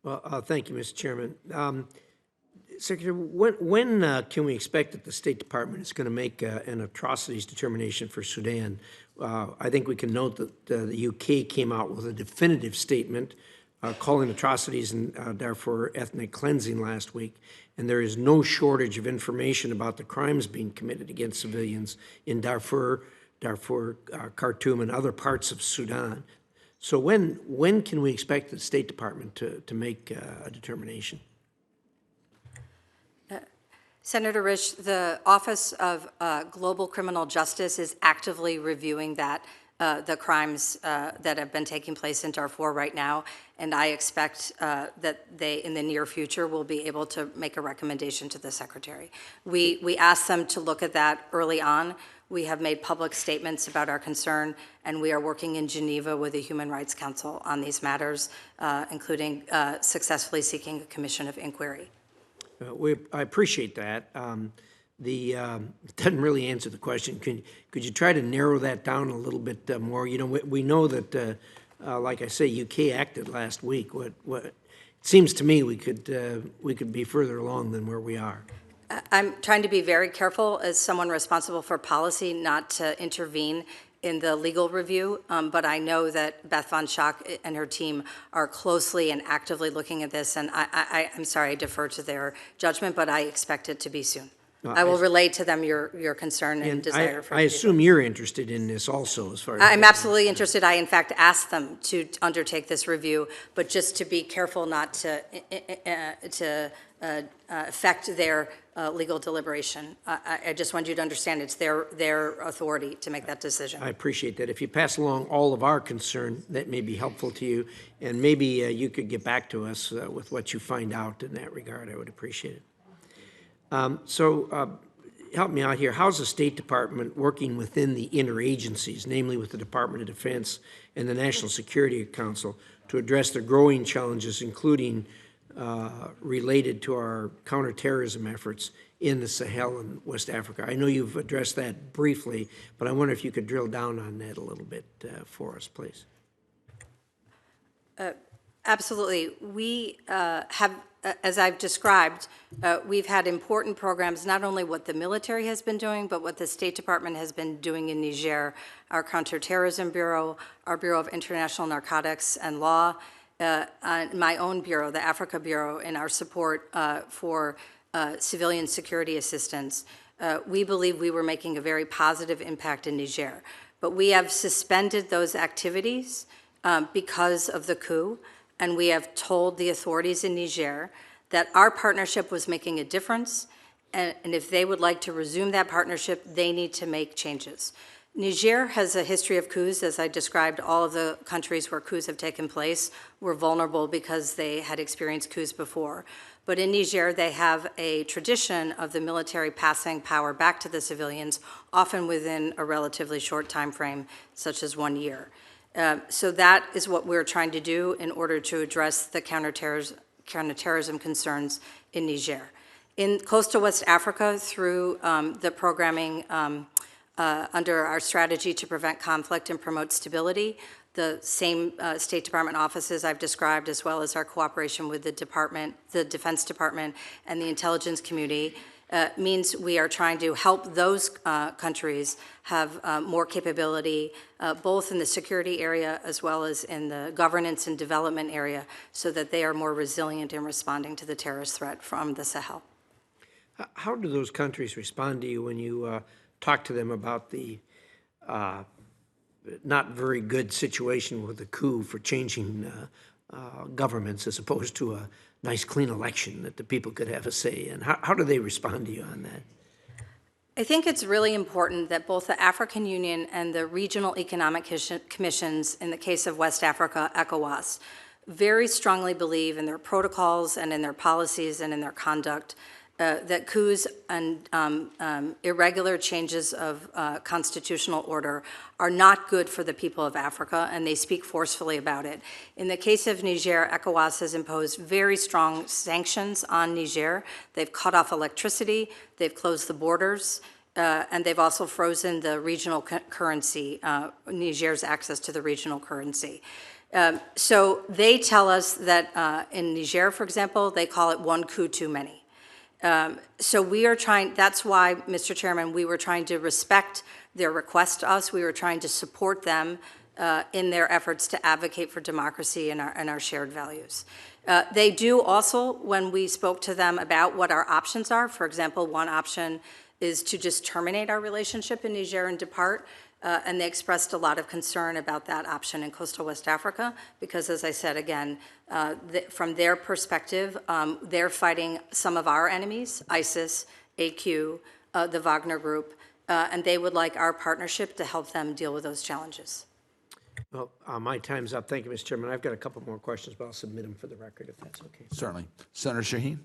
Well, thank you, Mr. Chairman. Secretary, when can we expect that the State Department is going to make an atrocities determination for Sudan? I think we can note that the UK came out with a definitive statement calling atrocities in Darfur ethnic cleansing last week, and there is no shortage of information about the crimes being committed against civilians in Darfur, Khartoum, and other parts of Sudan. So when can we expect the State Department to make a determination? Senator Risch, the Office of Global Criminal Justice is actively reviewing the crimes that have been taking place in Darfur right now, and I expect that they, in the near future, will be able to make a recommendation to the Secretary. We asked them to look at that early on. We have made public statements about our concern, and we are working in Geneva with the Human Rights Council on these matters, including successfully seeking a commission of inquiry. I appreciate that. It doesn't really answer the question. Could you try to narrow that down a little bit more? You know, we know that, like I say, UK acted last week. What it seems to me we could be further along than where we are. I'm trying to be very careful as someone responsible for policy not to intervene in the legal review, but I know that Beth Von Schack and her team are closely and actively looking at this, and I'm sorry, I defer to their judgment, but I expect it to be soon. I will relay to them your concern and desire for. I assume you're interested in this also, as far as I'm absolutely interested. I, in fact, asked them to undertake this review, but just to be careful not to affect their legal deliberation. I just want you to understand it's their authority to make that decision. I appreciate that. If you pass along all of our concern, that may be helpful to you, and maybe you could get back to us with what you find out in that regard. I would appreciate it. Help me out here. How's the State Department working within the interagencies, namely with the Department of Defense and the National Security Council, to address the growing challenges, including related to our counterterrorism efforts in the Sahel and West Africa? I know you've addressed that briefly, but I wonder if you could drill down on that a little bit for us, please. Absolutely. We have, as I've described, we've had important programs, not only what the military has been doing, but what the State Department has been doing in Niger, our Counterterrorism Bureau, our Bureau of International Narcotics and Law, my own bureau, the Africa Bureau, in our support for civilian security assistance. We believe we were making a very positive impact in Niger, but we have suspended those activities because of the coup, and we have told the authorities in Niger that our partnership was making a difference, and if they would like to resume that partnership, they need to make changes. Niger has a history of coups. As I described, all of the countries where coups have taken place were vulnerable because they had experienced coups before. But in Niger, they have a tradition of the military passing power back to the civilians, often within a relatively short time frame, such as 1 year. So that is what we're trying to do in order to address the counterterrorism concerns in Niger. In coastal West Africa, through the programming under our strategy to prevent conflict and promote stability, the same State Department offices I've described, as well as our cooperation with the Defense Department and the intelligence community, means we are trying to help those countries have more capability, both in the security area as well as in the governance and development area, so that they are more resilient in responding to the terrorist threat from the Sahel. How do those countries respond to you when you talk to them about the not very good situation with the coup for changing governments as opposed to a nice, clean election that the people could have a say in? How do they respond to you on that? I think it's really important that both the African Union and the regional economic commissions, in the case of West Africa, ECOWAS, very strongly believe in their protocols and in their policies and in their conduct that coups and irregular changes of constitutional order are not good for the people of Africa, and they speak forcefully about it. In the case of Niger, ECOWAS has imposed very strong sanctions on Niger. They've cut off electricity, they've closed the borders, and they've also frozen the regional currency, Niger's access to the regional currency. So they tell us that in Niger, for example, they call it one coup too many. So we are trying, that's why, Mr. Chairman, we were trying to respect their request to us. We were trying to support them in their efforts to advocate for democracy and our shared values. They do also, when we spoke to them about what our options are, for example, one option is to just terminate our relationship in Niger and depart. And they expressed a lot of concern about that option in coastal West Africa because, as I said, again, from their perspective, they're fighting some of our enemies, ISIS, AQ, the Wagner Group, and they would like our partnership to help them deal with those challenges. Well, my time's up. Thank you, Mr. Chairman. I've got a couple more questions, but I'll submit them for the record if that's okay. Certainly. Senator Shaheen?